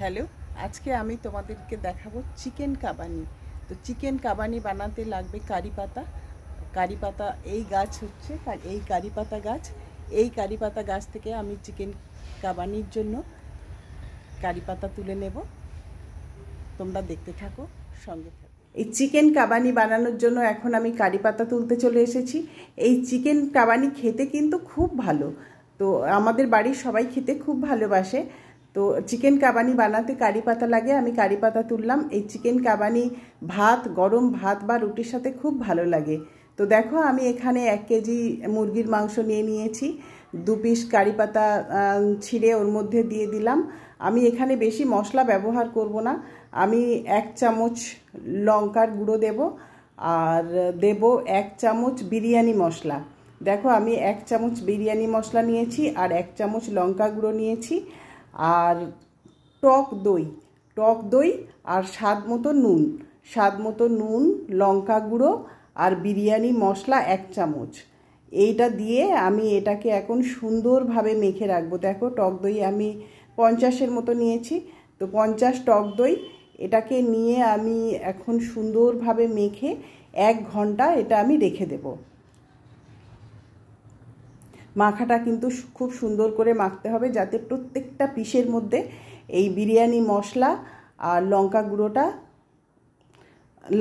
Hello, আজকে আমি তোমাদেরকে দেখাবো চিকেন কাবানি। তো চিকেন কাবানি বানাতে লাগবে কারি পাতা। কারি পাতা এই গাছ হচ্ছে এই কারি পাতা গাছ। এই কারি পাতা গাছ থেকে আমি চিকেন কাবানির জন্য কারি পাতা তুলে নেব। তোমরা দেখতে থাকো, সঙ্গে থাকো। এই চিকেন কাবানি বানানোর জন্য এখন আমি কারি পাতা তুলতে চলে এসেছি। এই চিকেন কাবানি খেতে কিন্তু খুব ভালো। তো আমাদের বাড়ির সবাই খেতে খুব ভালোবাসে। তো চিকেন কাবানি বানাতে কারি পাতা লাগে, আমি কারি পাতা তুললাম। এই চিকেন কাবানি ভাত, গরম ভাত বা রুটির সাথে খুব ভালো লাগে। তো দেখো, আমি এখানে 1 কেজি মুরগির মাংস নিয়ে নিয়েছি। 2 পিস কারি পাতা ছিঁড়ে ওর মধ্যে দিয়ে দিলাম। আমি এখানে বেশি মশলা ব্যবহার করব না। আমি 1 চামচ লঙ্কার গুঁড়ো দেব, আর দেব 1 চামচ বিরিয়ানি মশলা। দেখো, আমি 1 চামচ বিরিয়ানি মশলা নিয়েছি, আর 1 চামচ লঙ্কা গুঁড়ো নিয়েছি, আর টক দই আর স্বাদ মতো নুন, লঙ্কা গুঁড়ো আর বিরিয়ানি মশলা 1 চামচ। এইটা দিয়ে আমি এটাকে এখন সুন্দরভাবে মেখে রাখবো। দেখো, টক দই আমি 50-এর মতো নিয়েছি। তো 50 টক দই, এটাকে নিয়ে আমি এখন সুন্দরভাবে মেখে 1 ঘন্টা এটা আমি রেখে দেব। মাখাটা কিন্তু খুব সুন্দর করে মাখতে হবে, যাতে প্রত্যেকটা পিসের মধ্যে এই বিরিয়ানি মশলা আর লঙ্কা গুঁড়োটা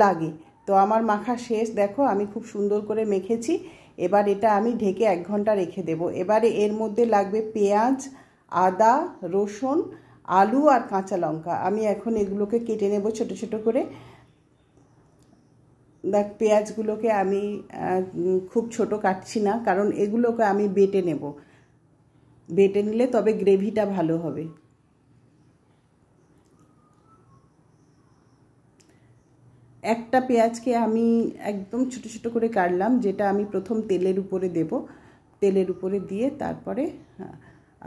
লাগে। তো আমার মাখা শেষ। দেখো, আমি খুব সুন্দর করে মেখেছি। এবার এটা আমি ঢেকে 1 ঘন্টা রেখে দেব। এবারে এর মধ্যে লাগবে পেঁয়াজ, আদা, রসুন, আলু আর কাঁচা লঙ্কা। আমি এখন এগুলোকে কেটে নেব ছোট ছোট করে। দেখ, পেঁয়াজগুলোকে আমি খুব ছোট কাটছি না, কারণ এগুলোকে আমি বেটে নেব। বেটে নিলে তবে গ্রেভিটা ভালো হবে। একটা পেঁয়াজকে আমি একদম ছোট ছোট করে কাটলাম, যেটা আমি প্রথম তেলের উপরে দেব। তেলের উপরে দিয়ে তারপরে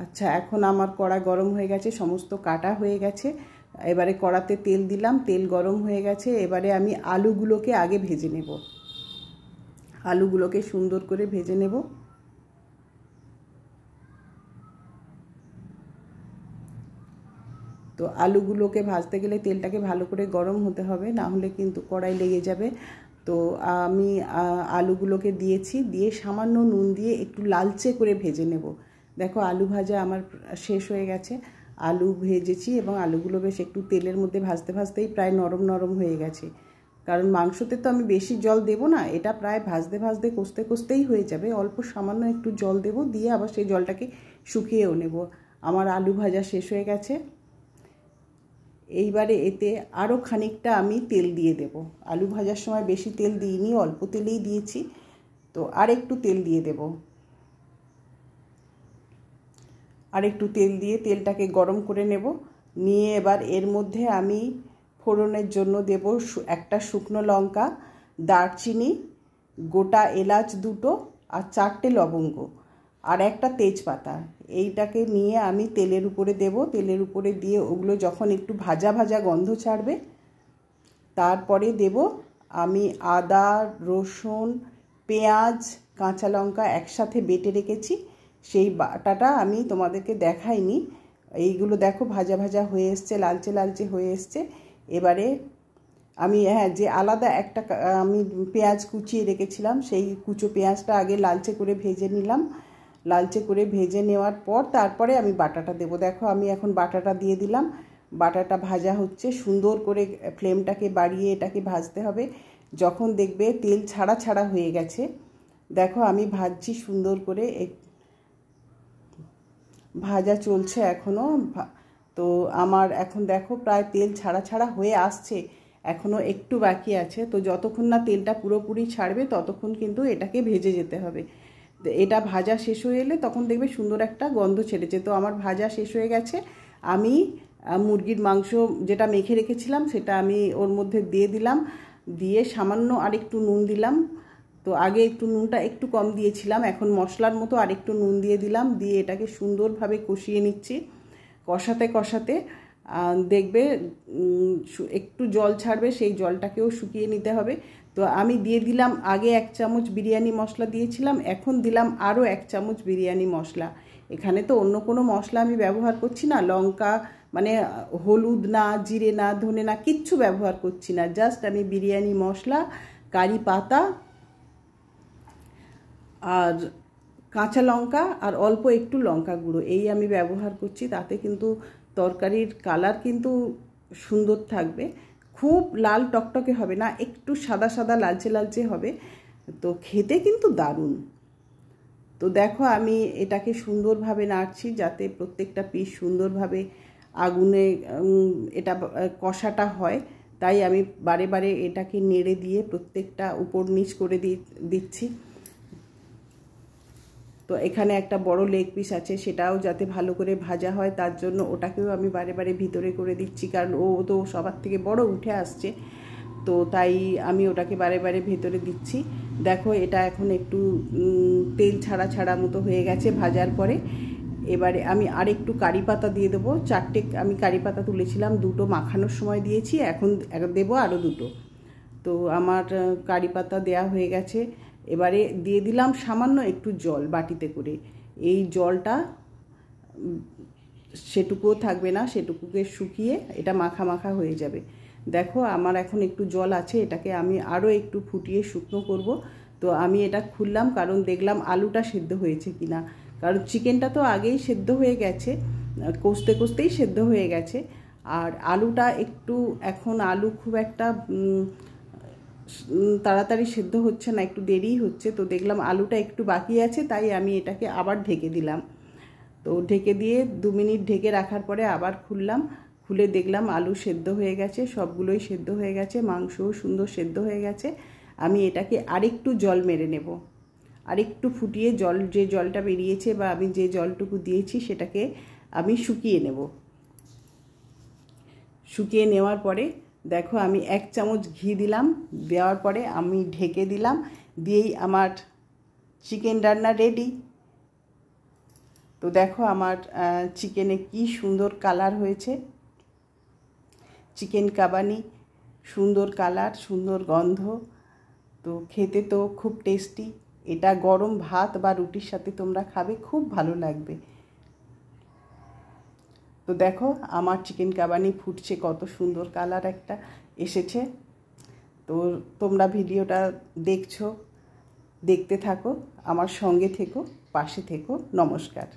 আচ্ছা, এখন আমার কড়া গরম হয়ে গেছে, সমস্ত কাটা হয়ে গেছে। এবারে কড়াতে তেল দিলাম, তেল গরম হয়ে গেছে। এবারে আমি আলুগুলোকে আগে ভেজে নেব। আলুগুলোকে সুন্দর করে ভেজে নেব। তো আলুগুলোকে ভাজতে গেলে তেলটাকে ভালো করে গরম হতে হবে, না হলে কিন্তু কড়াই লেগে যাবে। তো আমি আলুগুলোকে দিয়েছি, দিয়ে সামান্য নুন দিয়ে একটু লালচে করে ভেজে নেব। দেখো, আলু ভাজা আমার শেষ হয়ে গেছে। আলু ভেজেছি এবং আলুগুলো বেশ একটু তেলের মধ্যে ভাজতে ভাজতেই প্রায় নরম নরম হয়ে গেছে। কারণ মাংসতে তো আমি বেশি জল দেব না, এটা প্রায় ভাজতে ভাজতে কষতেই হয়ে যাবে। অল্প সামান্য একটু জল দেব, দিয়ে আবার সেই জলটাকে শুকিয়েও নেব। আমার আলু ভাজা শেষ হয়ে গেছে। এইবারে এতে আরও খানিকটা আমি তেল দিয়ে দেব। আলু ভাজার সময় বেশি তেল দিইনি, অল্প তেলেই দিয়েছি। তো আর একটু তেল দিয়ে দেব। আর একটু তেল দিয়ে তেলটাকে গরম করে নেব। নিয়ে এবার এর মধ্যে আমি ফোড়নের জন্য দেব একটা শুকনো লঙ্কা, দারচিনি, গোটা এলাচ 2টো, আর 4টে লবঙ্গ, আর একটা তেজপাতা। এইটাকে নিয়ে আমি তেলের উপরে দেব। তেলের উপরে দিয়ে ওগুলো যখন একটু ভাজা ভাজা গন্ধ ছাড়বে, তারপরে দেব আমি আদা, রসুন, পেঁয়াজ, কাঁচা লঙ্কা একসাথে বেটে রেখেছি। সেই বাটাটা আমি তোমাদেরকে দেখাইনি। এইগুলো দেখো ভাজা ভাজা হয়ে এসছে, লালচে লালচে হয়ে এসছে। এবারে আমি যে আলাদা একটা আমি পেঁয়াজ কুচিয়ে রেখেছিলাম, সেই কুচো পেঁয়াজটা আগে লালচে করে ভেজে নিলাম। লালচে করে ভেজে নেওয়ার পর তারপরে আমি বাটাটা দেব। দেখো, আমি এখন বাটাটা দিয়ে দিলাম। বাটাটা ভাজা হচ্ছে, সুন্দর করে ফ্লেমটাকে বাড়িয়ে এটাকে ভাজতে হবে। যখন দেখবে তেল ছাড়া ছাড়া হয়ে গেছে, দেখো আমি ভাজছি সুন্দর করে, ভাজা চলছে এখনও। তো আমার এখন দেখো প্রায় তেল ছাড়া ছাড়া হয়ে আসছে, এখনও একটু বাকি আছে। তো যতক্ষণ না তেলটা পুরোপুরি ছাড়বে ততক্ষণ কিন্তু এটাকে ভেজে যেতে হবে। এটা ভাজা শেষ হয়ে এলে তখন দেখবে সুন্দর একটা গন্ধ ছেড়েছে। তো আমার ভাজা শেষ হয়ে গেছে। আমি মুরগির মাংস যেটা মেখে রেখেছিলাম সেটা আমি ওর মধ্যে দিয়ে দিলাম, দিয়ে সামান্য আরেকটু নুন দিলাম। তো আগে একটু নুনটা একটু কম দিয়েছিলাম, এখন মশলার মতো আরেকটু নুন দিয়ে দিলাম। দিয়ে এটাকে সুন্দরভাবে কষিয়ে নিচ্ছি। কষাতে কষাতে দেখবে একটু জল ছাড়বে, সেই জলটাকেও শুকিয়ে নিতে হবে। তো আমি দিয়ে দিলাম, আগে 1 চামচ বিরিয়ানি মশলা দিয়েছিলাম, এখন দিলাম আরও 1 চামচ বিরিয়ানি মশলা। এখানে তো অন্য কোনো মশলা আমি ব্যবহার করছি না, লঙ্কা মানে হলুদ না, জিরে না, ধনে না, কিচ্ছু ব্যবহার করছি না। জাস্ট আমি বিরিয়ানি মশলা, কারি পাতা আর কাঁচা লঙ্কা আর অল্প একটু লঙ্কা গুঁড়ো এই আমি ব্যবহার করছি। তাতে কিন্তু তরকারির কালার কিন্তু সুন্দর থাকবে, খুব লাল টকটকে হবে না, একটু সাদা সাদা লালচে লালচে হবে, তো খেতে কিন্তু দারুণ। তো দেখো আমি এটাকে সুন্দরভাবে নাড়ছি যাতে প্রত্যেকটা পিস সুন্দরভাবে আগুনে এটা কষাটা হয়, তাই আমি বারে বারে এটাকে নেড়ে দিয়ে প্রত্যেকটা উপর নিচ করে দিচ্ছি। তো এখানে একটা বড় লেগ পিস আছে, সেটাও যাতে ভালো করে ভাজা হয় তার জন্য ওটাকেও আমি বারে বারে ভিতরে করে দিচ্ছি, কারণ ও তো সবার থেকে বড় উঠে আসছে, তো তাই আমি ওটাকে বারে বারে ভেতরে দিচ্ছি। দেখো এটা এখন একটু তেল ছাড়া ছাড়া মতো হয়ে গেছে ভাজার পরে। এবারে আমি আর একটু কারি পাতা দিয়ে দেবো। 4টে আমি কারি পাতা তুলেছিলাম, 2টো মাখানোর সময় দিয়েছি, এখন দেবো আরও 2টো। তো আমার কারি পাতা দেওয়া হয়ে গেছে। এবারে দিয়ে দিলাম সামান্য একটু জল বাটিতে করে। এই জলটা সেটুকুও থাকবে না, সেটুকুকে শুকিয়ে এটা মাখা মাখা হয়ে যাবে। দেখো আমার এখন একটু জল আছে, এটাকে আমি আরও একটু ফুটিয়ে শুকনো করব। তো আমি এটা খুললাম, কারণ দেখলাম আলুটা সেদ্ধ হয়েছে কি না, কারণ চিকেনটা তো আগেই সেদ্ধ হয়ে গেছে, কষতে কষতেই সেদ্ধ হয়ে গেছে। আর আলুটা একটু, এখন আলু খুব একটা তাড়াতাড়ি সেদ্ধ হচ্ছে না, একটু দেরিই হচ্ছে। তো দেখলাম আলুটা একটু বাকি আছে, তাই আমি এটাকে আবার ঢেকে দিলাম। তো ঢেকে দিয়ে 2 মিনিট ঢেকে রাখার পরে আবার খুললাম, খুলে দেখলাম আলু সেদ্ধ হয়ে গেছে, সবগুলোই সেদ্ধ হয়ে গেছে, মাংসও সুন্দর সেদ্ধ হয়ে গেছে। আমি এটাকে আরেকটু জল মেরে নেব, আরেকটু ফুটিয়ে যে জলটা বেরিয়েছে বা আমি যে জলটুকু দিয়েছি সেটাকে আমি শুকিয়ে নেব। শুকিয়ে নেওয়ার পরে দেখো আমি 1 চামচ ঘি দিলাম, দেওয়ার পরে আমি ঢেকে দিলাম, দিয়েই আমার চিকেন রান্না রেডি। তো দেখো আমার চিকেনে কি সুন্দর কালার হয়েছে, চিকেন কাবানি, সুন্দর কালার, সুন্দর গন্ধ, তো খেতে তো খুব টেস্টি। এটা গরম ভাত বা রুটির সাথে তোমরা খাবে, খুব ভালো লাগবে। তো দেখো আমার চিকেন কাবানি ফুটছে, কত সুন্দর কালার একটা এসেছে। তো তোমরা ভিডিওটা দেখছো, দেখতে থাকো, আমার সঙ্গে থেকো, পাশে থেকো। নমস্কার।